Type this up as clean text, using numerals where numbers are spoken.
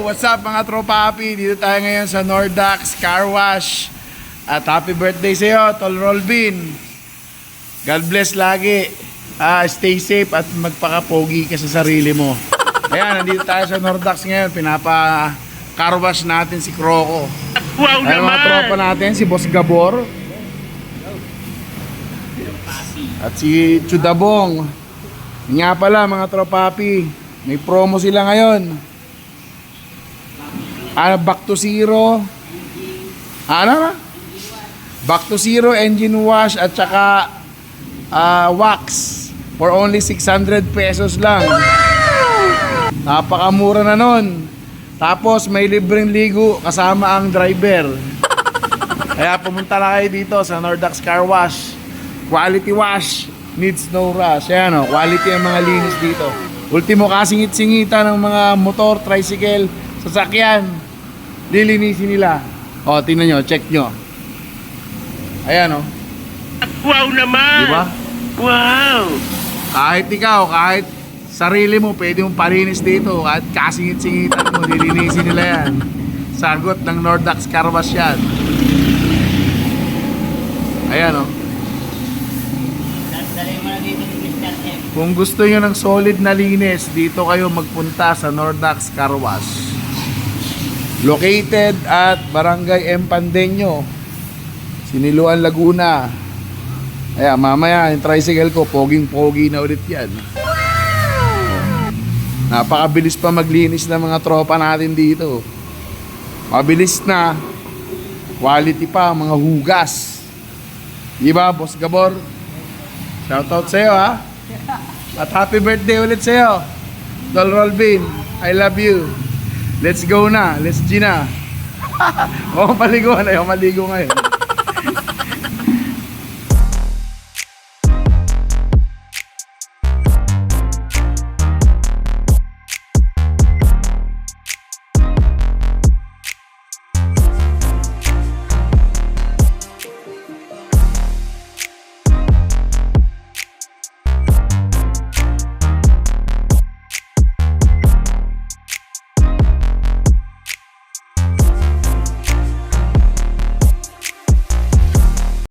what's up mga tropa happy? Dito tayo ngayon sa Nordax Car Wash. At happy birthday sa iyo, Tol Rolvin. God bless lagi. Stay safe at magpaka-pogi ka sa sarili mo. Ayan, nandito tayo sa Nordax ngayon. Pinapa-car wash natin si Croco. Wow Ayan mga tropa natin, si Boss Gabor. At si Chudabong. Nga pala mga tropa happy, may promo sila ngayon. Back to zero. Back to zero engine wash at saka wax for only 600 pesos lang. Napakamura na nun. Tapos may libreng ligo kasama ang driver. Kaya pumunta na kayo dito sa Nordax Car Wash. Quality wash needs no rush. Ayan o, quality ang mga linis dito. Ultimo kasingit-singita ng mga motor, tricycle, sasakyan. Lilinisin nila. O, tingnan nyo, check nyo. Ayan o. Wow naman! Diba? Wow! Kahit ikaw, kahit sarili mo, pwede mong palinis dito. Kahit kasingit-singitan mo, lilinisin nila yan. Sagot ng Nordax Car Wash yan. Ayan o. Kung gusto nyo ng solid na linis, dito kayo magpunta sa Nordax Car Wash. Located at Barangay Empandeño, Siniluan, Laguna. Ayan, mamaya yung tricycle ko, poging-pogi na ulit yan. Napakabilis pa maglinis ng mga tropa natin dito. Mabilis na. Quality pa, mga hugas. Diba, Boss Gabor? Shoutout sa'yo ha. At happy birthday ulit sa'yo, Tol Rolvin. I love you. Let's go na. Let's G na. Ayaw maligo ngayon.